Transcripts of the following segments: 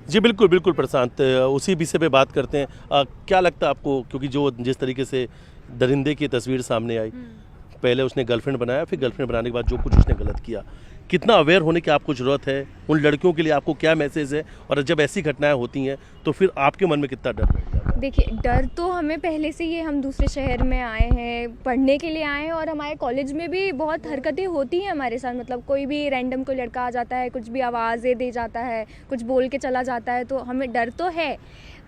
जी बिल्कुल बिल्कुल प्रशांत, उसी विषय पे बात करते हैं। क्या लगता है आपको, क्योंकि जो जिस तरीके से दरिंदे की तस्वीर सामने आई, पहले उसने गर्लफ्रेंड बनाया, फिर गर्लफ्रेंड बनाने के बाद जो कुछ उसने गलत किया, कितना अवेयर होने की आपको ज़रूरत है? उन लड़कियों के लिए आपको क्या मैसेज है? और जब ऐसी घटनाएं होती हैं तो फिर आपके मन में कितना डर बैठ जाता है? देखिए, डर तो हमें पहले से ही, हम दूसरे शहर में आए हैं, पढ़ने के लिए आए हैं, और हमारे कॉलेज में भी बहुत हरकतें होती हैं हमारे साथ। मतलब कोई भी रैंडम कोई लड़का आ जाता है, कुछ भी आवाज़ें दे जाता है, कुछ बोल के चला जाता है, तो हमें डर तो है।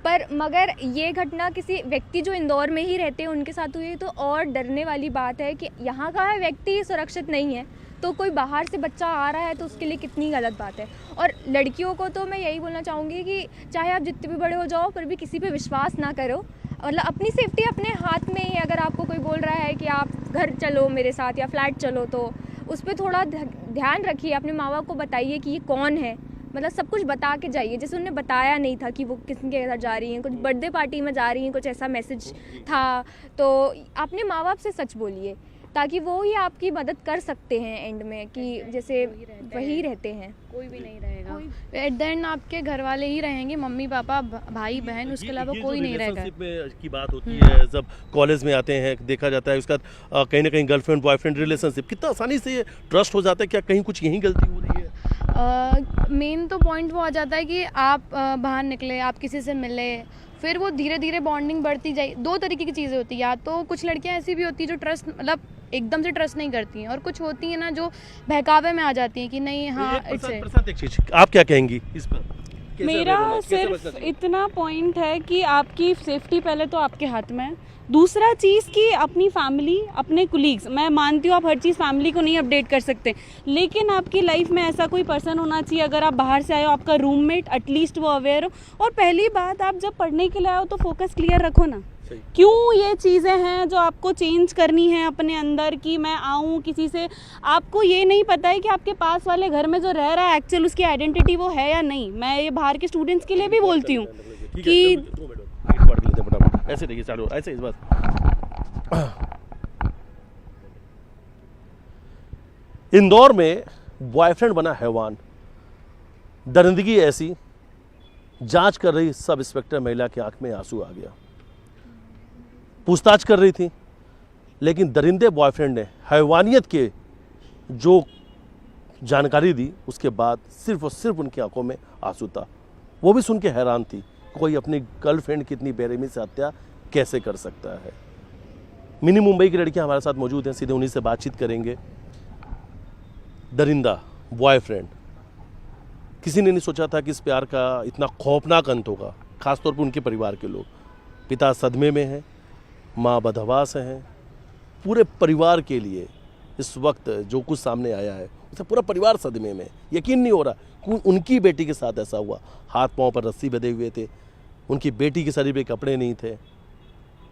पर मगर ये घटना किसी व्यक्ति जो इंदौर में ही रहते हैं उनके साथ हुई, तो और डरने वाली बात है कि यहाँ का व्यक्ति सुरक्षित नहीं है, तो कोई बाहर से बच्चा आ रहा है तो उसके लिए कितनी गलत बात है। और लड़कियों को तो मैं यही बोलना चाहूँगी कि चाहे आप जितने भी बड़े हो जाओ, पर भी किसी पे विश्वास ना करो। मतलब अपनी सेफ्टी अपने हाथ में ही है। अगर आपको कोई बोल रहा है कि आप घर चलो मेरे साथ या फ्लैट चलो, तो उस पर थोड़ा ध्यान रखिए। अपने माँ बाप को बताइए कि ये कौन है, मतलब सब कुछ बता के जाइए। जैसे उन्हें बताया नहीं था कि वो किसके साथ जा रही हैं, कुछ बर्थडे पार्टी में जा रही हैं, कुछ ऐसा मैसेज था, तो अपने माँ बाप से सच बोलिए, ताकि वो ही आपकी मदद कर सकते हैं एंड में, कि जैसे वही रहते हैं, कोई भी नहीं रहेगा। एट द एंड आपके घर वाले ही रहेंगे, मम्मी पापा भाई बहन, उसके अलावा कोई नहीं रहेगा। रिलेशनशिप की बात होती है, जब कॉलेज में आते हैं देखा जाता है उसका कहीं ना कहीं गर्लफ्रेंड बॉयफ्रेंड रिलेशनशिप कितना आसानी से ट्रस्ट हो जाता है। क्या कहीं कुछ यही गलती हो रही है? मेन तो पॉइंट वो आ जाता है कि आप बाहर निकले, आप किसी से मिले, फिर वो धीरे धीरे बॉन्डिंग बढ़ती जाए। दो तरीके की चीज़ें होती है, या तो कुछ लड़कियां ऐसी भी होती है जो ट्रस्ट मतलब एकदम से ट्रस्ट नहीं करती हैं, और कुछ होती हैं ना जो बहकावे में आ जाती हैं कि नहीं हाँ इट्स प्रशांत, एक चीज आप क्या कहेंगी इस पर? मेरा सिर्फ इतना पॉइंट है कि आपकी सेफ्टी पहले तो आपके हाथ में है। दूसरा चीज़ कि अपनी फैमिली, अपने कुलीग्स, मैं मानती हूँ आप हर चीज़ फैमिली को नहीं अपडेट कर सकते, लेकिन आपकी लाइफ में ऐसा कोई पर्सन होना चाहिए, अगर आप बाहर से आए हो, आपका रूममेट, एटलीस्ट वो अवेयर हो। और पहली बात, आप जब पढ़ने के लिए आओ तो फोकस क्लियर रखो ना। क्यों ये चीज़ें हैं जो आपको चेंज करनी है अपने अंदर, कि मैं आऊँ किसी से, आपको ये नहीं पता है कि आपके पास वाले घर में जो रह रहा है एक्चुअल उसकी आइडेंटिटी वो है या नहीं। मैं ये बाहर के स्टूडेंट्स के लिए भी बोलती हूँ कि ऐसे देखिए, चालू ऐसे इस बात। इंदौर में बॉयफ्रेंड बना हैवान, दरिंदगी ऐसी, जांच कर रही सब इंस्पेक्टर महिला की आंख में आंसू आ गया। पूछताछ कर रही थी, लेकिन दरिंदे बॉयफ्रेंड ने हैवानियत के जो जानकारी दी, उसके बाद सिर्फ और सिर्फ उनकी आंखों में आंसू था। वो भी सुन के हैरान थी, कोई अपनी गर्लफ्रेंड की इतनी बेरहमी से हत्या कैसे कर सकता है। मिनी मुंबई की लड़कियां हमारे साथ मौजूद हैं, सीधे उन्हीं से बातचीत करेंगे। दरिंदा बॉयफ्रेंड, किसी ने नहीं सोचा था कि इस प्यार का इतना खौफनाक अंत होगा, खासतौर पर उनके परिवार के लोग। पिता सदमे में हैं, माँ बदहवास हैं। पूरे परिवार के लिए इस वक्त जो कुछ सामने आया है उससे पूरा परिवार सदमे में। यकीन नहीं हो रहा कि उनकी बेटी के साथ ऐसा हुआ। हाथ पांव पर रस्सी बंधे हुए थे, उनकी बेटी के शरीर पे कपड़े नहीं थे,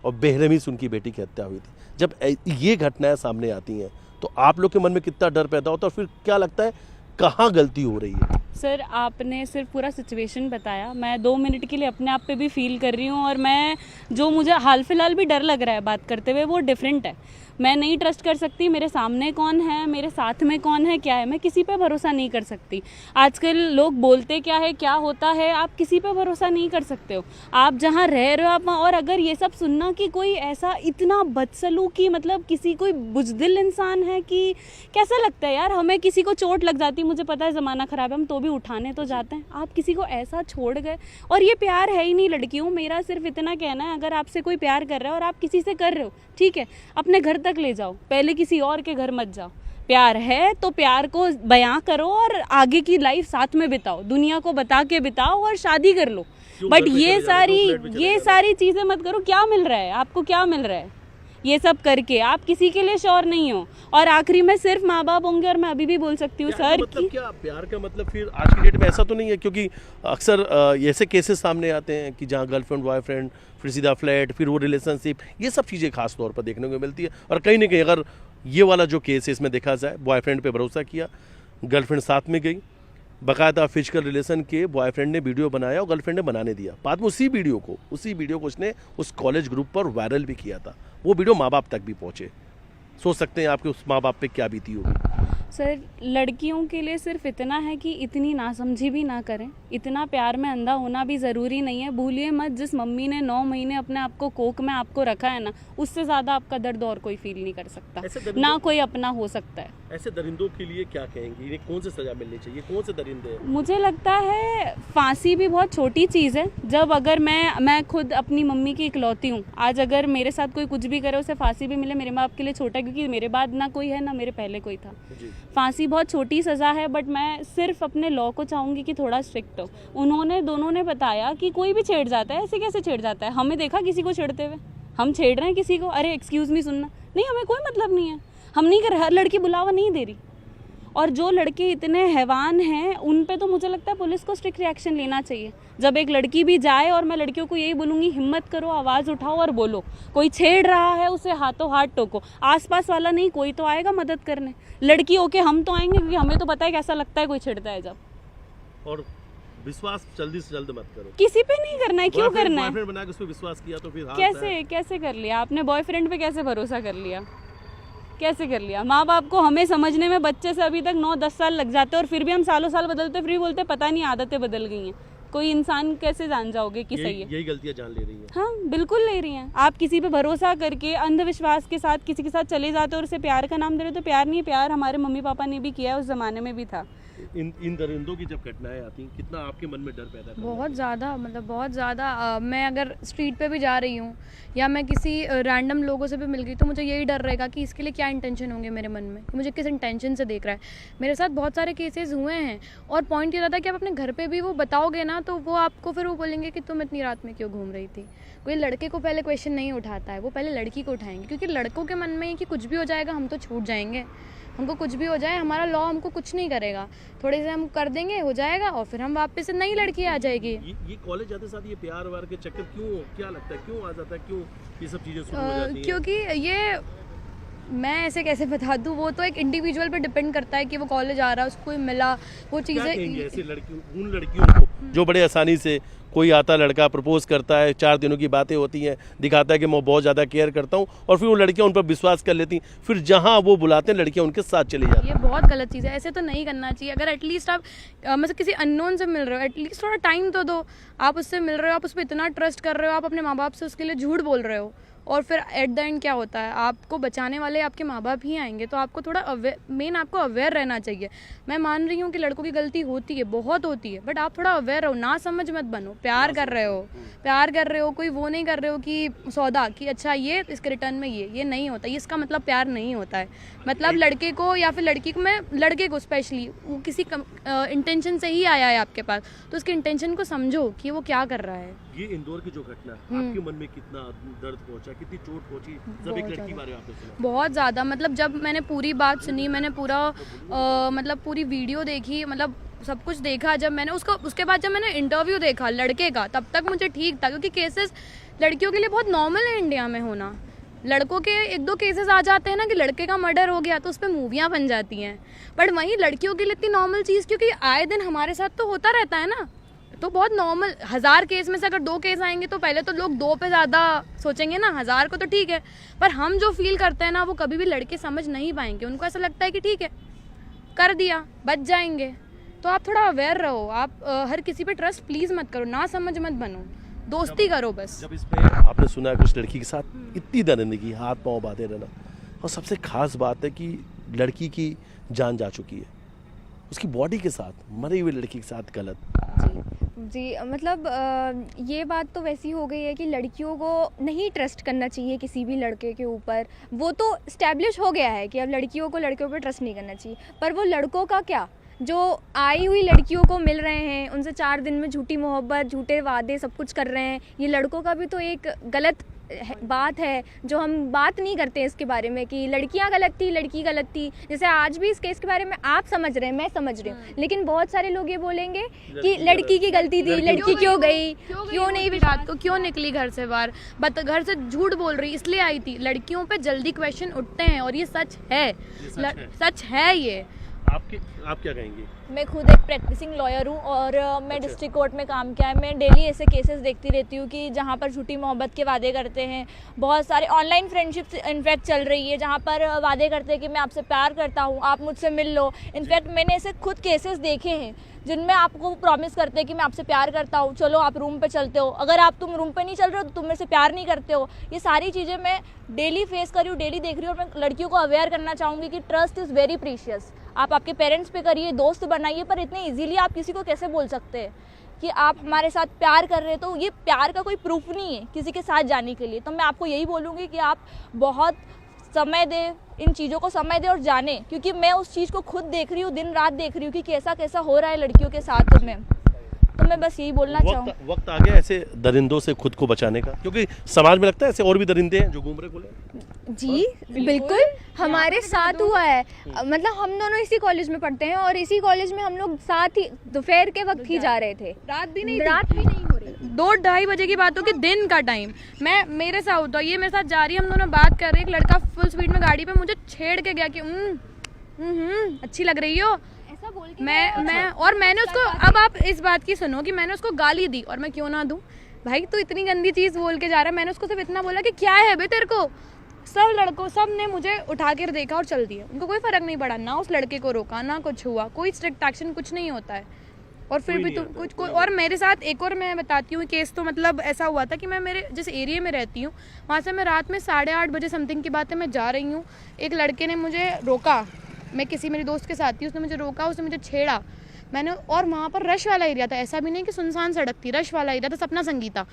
और बेरहमी से उनकी बेटी की हत्या हुई थी। जब ये घटनाएं सामने आती हैं तो आप लोग के मन में कितना डर पैदा होता है, और फिर क्या लगता है कहाँ गलती हो रही है? सर, आपने सिर्फ पूरा सिचुएशन बताया, मैं 2 मिनट के लिए अपने आप पे भी फील कर रही हूँ, और मैं जो मुझे हाल फिलहाल भी डर लग रहा है बात करते हुए, वो डिफरेंट है। मैं नहीं ट्रस्ट कर सकती मेरे सामने कौन है, मेरे साथ में कौन है, क्या है, मैं किसी पे भरोसा नहीं कर सकती। आजकल लोग बोलते क्या है, क्या होता है, आप किसी पे भरोसा नहीं कर सकते हो। आप जहाँ रह रहे हो आप वहाँ, और अगर ये सब सुनना कि कोई ऐसा इतना बदसलूकी, मतलब किसी कोई बुजदिल इंसान है, कि कैसा लगता है यार। हमें किसी को चोट लग जाती, मुझे पता है ज़माना ख़राब है, हम तो भी उठाने तो जाते हैं, आप किसी को ऐसा छोड़ गए। और ये प्यार है ही नहीं लड़कियों। मेरा सिर्फ इतना कहना है, अगर आपसे कोई प्यार कर रहा है और आप किसी से कर रहे हो, ठीक है, अपने घर तक ले जाओ, पहले किसी और के घर मत जाओ। प्यार है तो प्यार को बयां करो और आगे की लाइफ साथ में बिताओ, दुनिया को बता के बिताओ और शादी कर लो। बट ये सारी चीज़ें मत करो। क्या मिल रहा है आपको, क्या मिल रहा है ये सब करके? आप किसी के लिए श्योर नहीं हो। और आखिरी में सिर्फ माँ बाप होंगे, और मैं अभी भी बोल सकती हूँ सर मतलब क्या प्यार का मतलब फिर आज की डेट में ऐसा तो नहीं है? क्योंकि अक्सर ऐसे केसेस सामने आते हैं कि जहाँ गर्लफ्रेंड बॉयफ्रेंड, फिर सीधा फ्लैट, फिर वो रिलेशनशिप, ये सब चीज़ें खास तौर पर देखने को मिलती है। और कहीं ना कहीं अगर ये वाला जो केस है इसमें देखा जाए, बॉयफ्रेंड पे भरोसा किया, गर्लफ्रेंड साथ में गई, बाकायदा फिजिकल रिलेशन के बॉयफ्रेंड ने वीडियो बनाया और गर्लफ्रेंड ने बनाने दिया। बाद में उसी वीडियो को उसने उस कॉलेज ग्रुप पर वायरल भी किया था। वो वीडियो माँ बाप तक भी पहुँचे। सोच सकते हैं आपके उस माँ बाप पे क्या बीती होगी। सर लड़कियों के लिए सिर्फ इतना है कि इतनी नासमझी भी ना करें, इतना प्यार में अंधा होना भी ज़रूरी नहीं है। भूलिए मत, जिस मम्मी ने 9 महीने अपने आप को कोख में आपको रखा है ना, उससे ज़्यादा आपका दर्द और कोई फील नहीं कर सकता, ना कोई अपना हो सकता है। ऐसे दरिंदों के लिए क्या कहेंगे, इन्हें कौन सी सजा मिलनी चाहिए, कौन से दरिंदे हैं? मुझे लगता है फांसी भी बहुत छोटी चीज़ है। जब अगर मैं खुद अपनी मम्मी की इकलौती हूँ, आज अगर मेरे साथ कोई कुछ भी करे उसे फांसी भी मिले, मेरे माँ बाप के लिए छोटा है, क्योंकि मेरे बाद ना कोई है ना मेरे पहले कोई था। फांसी बहुत छोटी सज़ा है, बट मैं सिर्फ अपने लॉ को चाहूँगी कि थोड़ा स्ट्रिक्ट हो। दोनों ने बताया कि कोई भी छेड़ जाता है, ऐसे कैसे छेड़ जाता है, हमें देखा किसी को छेड़ते हुए, हम छेड़ रहे हैं किसी को, अरे एक्सक्यूज़ मी सुनना, नहीं हमें कोई मतलब नहीं है, हम नहीं कर रहे, हर लड़की बुलावा नहीं दे रही। और जो लड़के इतने हैवान हैं उन पे तो मुझे लगता है पुलिस को स्ट्रिक्ट रिएक्शन लेना चाहिए। जब एक लड़की भी जाए, और मैं लड़कियों को यही बोलूँगी, हिम्मत करो, आवाज़ उठाओ और बोलो। कोई छेड़ रहा है उसे हाथों हाथ टोको, आसपास वाला नहीं कोई तो आएगा मदद करने। लड़की होके हम तो आएंगे, क्योंकि हमें तो पता है कैसा लगता है कोई छेड़ता है जब। और विश्वास जल्दी से जल्द मत करो, किसी पे नहीं करना है, क्यों करना है? बॉयफ्रेंड बना के उस पे विश्वास किया तो फिर कैसे कर लिया आपने? बॉयफ्रेंड पे कैसे भरोसा कर लिया, कैसे कर लिया? माँ बाप को हमें समझने में बच्चे से अभी तक 9-10 साल लग जाते हैं, और फिर भी हम सालों साल बदलते फिर बोलते पता नहीं आदतें बदल गई हैं। कोई इंसान कैसे जान जाओगे कि सही है? यही गलतियां जान ले रही हैं। हाँ बिल्कुल ले रही हैं। आप किसी पे भरोसा करके अंधविश्वास के साथ किसी के साथ चले जाते हो और उसे प्यार का नाम दे रहे हो, तो प्यार नहीं है। प्यार हमारे मम्मी पापा ने भी किया है, उस ज़माने में भी था। इन दरिंदों की जब घटनाएं आती हैं, कितना आपके मन में डर पैदा करता है? बहुत ज़्यादा, मतलब बहुत ज़्यादा। मैं अगर स्ट्रीट पे भी जा रही हूँ या मैं किसी रैंडम लोगों से भी मिल गई, तो मुझे यही डर रहेगा कि इसके लिए क्या इंटेंशन होंगे मेरे मन में, कि मुझे किस इंटेंशन से देख रहा है। मेरे साथ बहुत सारे केसेस हुए हैं, और पॉइंट ये रहता है कि आप अपने घर पे भी वो बताओगे ना, तो वो आपको फिर वो बोलेंगे कि तुम इतनी रात में क्यों घूम रही थी। कोई लड़के को पहले क्वेश्चन नहीं उठाता है, वो पहले लड़की को उठाएंगे, क्योंकि लड़कों के मन में है कि कुछ भी हो जाएगा हम तो छूट जाएंगे, हमको कुछ भी हो जाए हमारा लॉ हमको कुछ नहीं करेगा, थोड़े से हम कर देंगे हो जाएगा, और फिर हम वापस से नई लड़की आ जाएगी। ये कॉलेज जाते साथ ये प्यार वार के चक्कर क्यों, क्या लगता है क्यों आ जाता है, क्यों ये सब चीजें शुरू हो जाती हैं? क्योंकि ये मैं ऐसे कैसे बता दूँ, वो तो एक इंडिविजुअल पे डिपेंड करता है कि वो कॉलेज आ रहा है, उसको मिला वो चीज़ें। ऐसी लड़कियों, उन लड़कियों को जो बड़े आसानी से कोई आता लड़का प्रपोज करता है, 4 दिनों की बातें होती हैं, दिखाता है कि मैं बहुत ज़्यादा केयर करता हूँ, और फिर वो लड़कियाँ उन पर विश्वास कर लेती, फिर जहाँ वो बुलाते हैं लड़कियाँ उनके साथ चली जाती हैं। ये बहुत गलत चीज़ है, ऐसे तो नहीं करना चाहिए। अगर एटलीस्ट आप मतलब किसी अननोन से मिल रहे हो, एटलीस्ट थोड़ा टाइम तो दो। आप उससे मिल रहे हो, आप उस पर इतना ट्रस्ट कर रहे हो, आप अपने माँ बाप से उसके लिए झूठ बोल रहे हो, और फिर एट द एंड क्या होता है, आपको बचाने वाले आपके माँ बाप ही आएंगे। तो आपको थोड़ा आपको अवेयर रहना चाहिए। मैं मान रही हूँ कि लड़कों की गलती होती है, बहुत होती है, बट आप थोड़ा अवेयर रहो, ना समझ मत बनो। प्यार कर रहे हो, कोई वो नहीं कर रहे हो कि सौदा कि अच्छा ये इसके रिटर्न में ये नहीं होता, ये इसका मतलब प्यार नहीं होता है। मतलब लड़के को या फिर लड़की को, मैं लड़के को स्पेशली, वो किसी इंटेंशन से ही आया है आपके पास, तो उसके इंटेंशन को समझो कि वो क्या कर रहा है। ये इंदौर की जो घटना आपके मन में कितना दर्द पहुंचा, कितनी चोट पहुंची जब एक लड़की बारे में आपने सुना? बहुत ज़्यादा, मतलब जब मैंने पूरी बात सुनी, मैंने पूरा मतलब पूरी वीडियो देखी, मतलब सब कुछ देखा, जब मैंने उसके बाद जब मैंने इंटरव्यू देखा लड़के का, तब तक मुझे ठीक था, क्योंकि केसेस लड़कियों के लिए बहुत नॉर्मल है इंडिया में होना। लड़कों के 1-2 केसेस आ जाते हैं ना कि लड़के का मर्डर हो गया, तो उस पर मूवियाँ बन जाती हैं, बट वहीं लड़कियों के लिए इतनी नॉर्मल चीज़, क्योंकि आए दिन हमारे साथ तो होता रहता है ना, तो बहुत नॉर्मल। 1000 केस में से अगर 2 केस आएंगे तो पहले तो लोग 2 पे ज़्यादा सोचेंगे ना, 1000 को तो ठीक है, पर हम जो फील करते हैं ना, वो कभी भी लड़के समझ नहीं पाएंगे। उनको ऐसा लगता है कि ठीक है कर दिया बच जाएंगे। तो आप थोड़ा अवेयर रहो, आप हर किसी पे ट्रस्ट प्लीज़ मत करो, ना समझ मत बनो, दोस्ती करो बस। जब इसमें आपने सुना है कुछ लड़की के साथ इतनी दरिंदगी, हाथ पाँव बांधे रहना, और सबसे खास बात है कि लड़की की जान जा चुकी है, उसकी बॉडी के साथ, मरी हुई लड़की के साथ गलत। जी मतलब ये बात तो वैसी हो गई है कि लड़कियों को नहीं ट्रस्ट करना चाहिए किसी भी लड़के के ऊपर। वो तो इस्टेब्लिश हो गया है कि अब लड़कियों को लड़कियों पर ट्रस्ट नहीं करना चाहिए, पर वो लड़कों का क्या, जो आई हुई लड़कियों को मिल रहे हैं, उनसे 4 दिन में झूठी मोहब्बत, झूठे वादे सब कुछ कर रहे हैं, ये लड़कों का भी तो एक गलत बात है, जो हम बात नहीं करते इसके बारे में कि लड़कियां गलत थी, लड़की गलत थी। जैसे आज भी इस केस के बारे में आप समझ रहे हैं, मैं समझ रही हूँ, लेकिन बहुत सारे लोग ये बोलेंगे कि लड़की की गलती थी, लड़की क्यों गई, क्यों नहीं, रात को क्यों निकली घर से बाहर, घर से झूठ बोल रही, इसलिए आई थी। लड़कियों पे जल्दी क्वेश्चन उठते हैं, और ये सच है, सच है ये। आप क्या कहेंगे? मैं खुद एक प्रैक्टिसिंग लॉयर हूँ और मैं डिस्ट्रिक्ट कोर्ट में काम किया है। मैं डेली ऐसे केसेस देखती रहती हूँ कि जहाँ पर झूठी मोहब्बत के वादे करते हैं। बहुत सारे ऑनलाइन फ्रेंडशिप्स इनफैक्ट चल रही है जहाँ पर वादे करते हैं कि मैं आपसे प्यार करता हूँ, आप मुझसे मिल लो। इनफैक्ट मैंने ऐसे खुद केसेस देखे हैं जिनमें आपको प्रॉमिस करते हैं कि मैं आपसे प्यार करता हूँ, चलो आप रूम पे चलते हो। अगर तुम रूम पे नहीं चल रहे हो तो तुम मेरे से प्यार नहीं करते हो। ये सारी चीज़ें मैं डेली फेस कर रही हूँ, डेली देख रही हूँ। और मैं लड़कियों को अवेयर करना चाहूँगी कि ट्रस्ट इज़ वेरी प्रीशियस। आप आपके पेरेंट्स पे करिए, दोस्त बनाइए, पर इतने इजीली आप किसी को कैसे बोल सकते हैं कि आप हमारे साथ प्यार कर रहे हो? तो ये प्यार का कोई प्रूफ नहीं है किसी के साथ जाने के लिए। तो मैं आपको यही बोलूँगी कि आप बहुत समय दें, इन चीज़ों को समय दें और जानें, क्योंकि मैं उस चीज़ को खुद देख रही हूँ, दिन रात देख रही हूँ कि कैसा कैसा हो रहा है लड़कियों के साथ में। तो मैं बस यही बोलना चाहूँ। वक्त आ गया ऐसे दरिंदों से खुद को बचाने का, क्योंकि समाज में लगता है ऐसे और भी दरिंदे हैं जो घूम रहे खुले। जी बिल्कुल, हमारे साथ हुआ है। मतलब हम दोनों इसी कॉलेज में पढ़ते हैं और इसी कॉलेज में हम लोग साथ ही दोपहर के वक्त ही जा रहे थे। रात भी नहीं हो रही। 2-2:30 बजे की बात हो कि दिन का टाइम मेरे साथ होता, ये मेरे साथ जा रही है, हम दोनों बात कर रहे हैं, एक लड़का फुल स्पीड में गाड़ी पे मुझे छेड़ के गया कि अच्छी लग रही हो, ऐसा बोल के मैंने उसको, अब आप इस बात की सुनो कि मैंने उसको गाली दी, और मैं क्यों ना दूं भाई, तू इतनी गंदी चीज़ बोल के जा रहा है। मैंने उसको सिर्फ इतना बोला कि क्या है बे तेरे को। सब ने मुझे उठा कर देखा और चल दिया, उनको कोई फर्क नहीं पड़ा, ना उस लड़के को रोका ना कुछ हुआ, कोई स्ट्रिक्ट एक्शन कुछ नहीं होता है। और फिर भी तुम कुछ और मेरे साथ एक और मैं बताती हूँ केस। तो मतलब ऐसा हुआ था कि मैं मेरे जिस एरिया में रहती हूँ वहाँ से मैं रात में 8:30 बजे समथिंग की बात है, मैं जा रही हूँ, एक लड़के ने मुझे रोका, मैं किसी मेरी दोस्त के साथ थी, उसने मुझे रोका, उसने मुझे छेड़ा। मैंने, और वहाँ पर रश वाला एरिया था, ऐसा भी नहीं कि सुनसान सड़क थी, रश वाला एरिया था, सपना संगीता।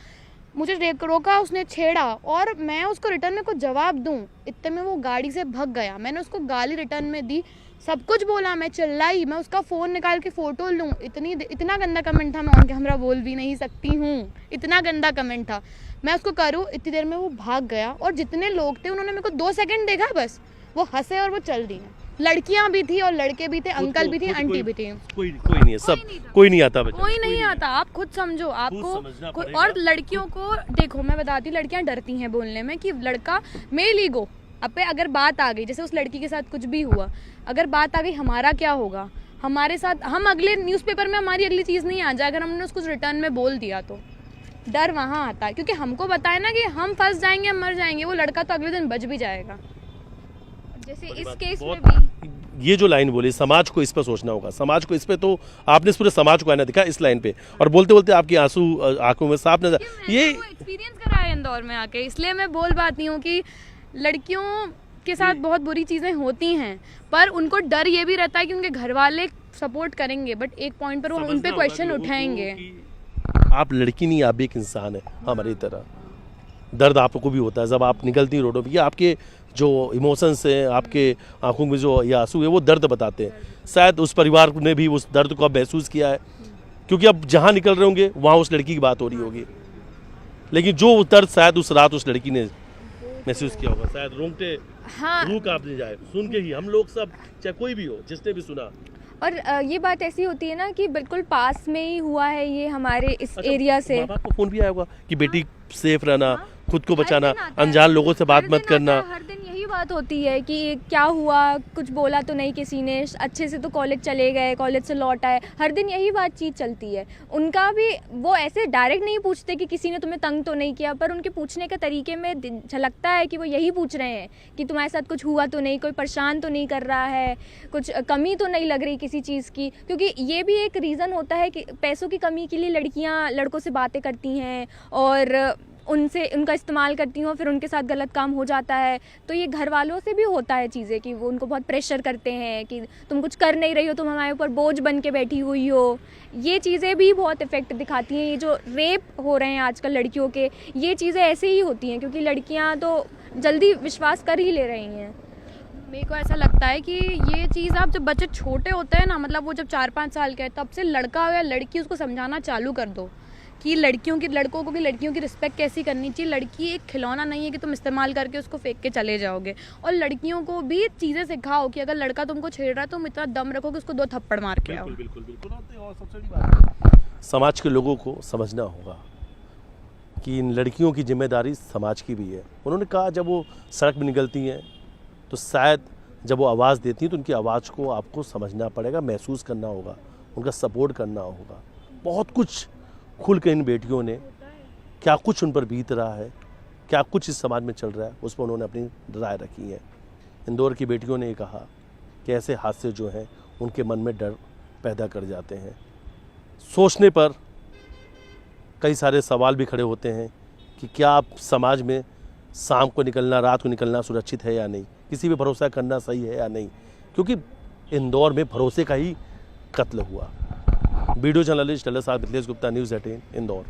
मुझे रोका, उसने छेड़ा और मैं उसको रिटर्न में कुछ जवाब दूं, इतने में वो गाड़ी से भाग गया। मैंने उसको गाली रिटर्न में दी, सब कुछ बोला, मैं चिल्लाई, मैं उसका फ़ोन निकाल के फ़ोटो लूँ, इतना गंदा कमेंट था, मैं ऑन कैमरा बोल भी नहीं सकती हूँ, इतना गंदा कमेंट था। मैं उसको करूँ, इतनी देर में वो भाग गया और जितने लोग थे उन्होंने मेरे को 2 सेकंड देखा, बस वो हंसे और वो चल दी। लड़कियां भी थी और लड़के भी थे, अंकल भी थे, आंटी भी थी। कोई नहीं है, सब कोई नहीं आता, कोई नहीं आता। आप खुद समझो, आपको और लड़कियों को देखो, मैं बताती हूँ, लड़कियां डरती हैं बोलने में कि लड़का मेल ईगो पे अगर बात आ गई, जैसे उस लड़की के साथ कुछ भी हुआ, अगर बात आ गई हमारा क्या होगा, हमारे साथ हम अगले न्यूज़पेपर में हमारी अगली चीज़ नहीं आ जाए अगर हमने उसको रिटर्न में बोल दिया। तो डर वहाँ आता है, क्योंकि हमको बताया ना कि हम फंस जाएंगे, हम मर जाएंगे, वो लड़का तो अगले दिन बच भी जाएगा। जैसे इस केस में भी ये जो लाइन बोली, समाज को इस पर सोचना होगा, समाज को इस पे, तो आपने इस पूरे समाज को आना दिखा इस लाइन पे, और बोलते बोलते आपकी आंसू आंखों में साफ नजर। ये एक्सपीरियंस करा है इंदौर में आके, इसलिए मैं बोल पाती हूँ कि लड़कियों के साथ बहुत बुरी चीज़ें होती हैं, पर उनको डर ये भी रहता है कि उनके घर वाले सपोर्ट करेंगे, बट एक पॉइंट पर वो उन पे क्वेश्चन उठाएंगे। आप लड़की नहीं, आप भी एक इंसान है हमारी तरह। दर्द आपको भी होता है जब आप निकलती हैं रोडों पर, आपके जो इमोशंस हैं, आपके आंखों में जो ये आंसू है, वो दर्द बताते हैं। शायद उस परिवार ने भी उस दर्द को अब महसूस किया है, क्योंकि अब जहाँ निकल रहे होंगे वहाँ उस लड़की की बात हो रही होगी, लेकिन जो दर्द शायद उस रात उस लड़की ने महसूस किया होगा, शायद रोंगटे रूह कांपने जाए सुन के ही, हम लोग सब, चाहे कोई भी हो जिसने भी सुना। और ये बात ऐसी होती है ना कि बिल्कुल पास में ही हुआ है ये हमारे इस एरिया से। माँ बाप को फोन भी आया होगा कि बेटी सेफ रहना, खुद को बचाना, अनजान लोगों से बात मत करना। हर दिन यही बात होती है कि क्या हुआ, कुछ बोला तो नहीं किसी ने, अच्छे से तो कॉलेज चले गए, कॉलेज से लौट आए, हर दिन यही बातचीत चलती है। उनका भी वो ऐसे डायरेक्ट नहीं पूछते कि किसी ने तुम्हें तंग तो नहीं किया, पर उनके पूछने के तरीके में झलकता है कि वो यही पूछ रहे हैं कि तुम्हारे साथ कुछ हुआ तो नहीं, कोई परेशान तो नहीं कर रहा है, कुछ कमी तो नहीं लग रही किसी चीज़ की। क्योंकि ये भी एक रीज़न होता है कि पैसों की कमी के लिए लड़कियाँ लड़कों से बातें करती हैं और उनसे उनका इस्तेमाल करती हूँ, फिर उनके साथ गलत काम हो जाता है। तो ये घर वालों से भी होता है चीज़ें कि वो उनको बहुत प्रेशर करते हैं कि तुम कुछ कर नहीं रही हो, तुम हमारे ऊपर बोझ बन के बैठी हुई हो। ये चीज़ें भी बहुत इफ़ेक्ट दिखाती हैं। ये जो रेप हो रहे हैं आजकल लड़कियों के, ये चीज़ें ऐसे ही होती हैं क्योंकि लड़कियाँ तो जल्दी विश्वास कर ही ले रही हैं। मेरे को ऐसा लगता है कि ये चीज़, आप जब बच्चे छोटे होते हैं ना, मतलब वो जब 4-5 साल के हैं, तब से लड़का हो या लड़की उसको समझाना चालू कर दो कि लड़कों को भी लड़कियों की रिस्पेक्ट कैसी करनी चाहिए। लड़की एक खिलौना नहीं है कि तुम इस्तेमाल करके उसको फेंक के चले जाओगे। और लड़कियों को भी चीज़ें सिखाओ कि अगर लड़का तुमको छेड़ रहा है तुम इतना दम रखो कि उसको 2 थप्पड़ मार के आओ। बिल्कुल। और सबसे बड़ी बात, समाज के लोगों को समझना होगा कि इन लड़कियों की जिम्मेदारी समाज की भी है। उन्होंने कहा जब वो सड़क पर निकलती हैं तो शायद जब वो आवाज़ देती हैं तो उनकी आवाज़ को आपको समझना पड़ेगा, महसूस करना होगा, उनका सपोर्ट करना होगा। बहुत कुछ खुल के इन बेटियों ने, क्या कुछ उन पर बीत रहा है, क्या कुछ इस समाज में चल रहा है, उस पर उन्होंने अपनी राय रखी है। इंदौर की बेटियों ने कहा कि ऐसे हादसे जो हैं उनके मन में डर पैदा कर जाते हैं। सोचने पर कई सारे सवाल भी खड़े होते हैं कि क्या आप समाज में शाम को निकलना, रात को निकलना सुरक्षित है या नहीं, किसी पे भरोसा करना सही है या नहीं, क्योंकि इंदौर में भरोसे का ही कत्ल हुआ। Video journalist Mithilesh Gupta, news 18 Indore.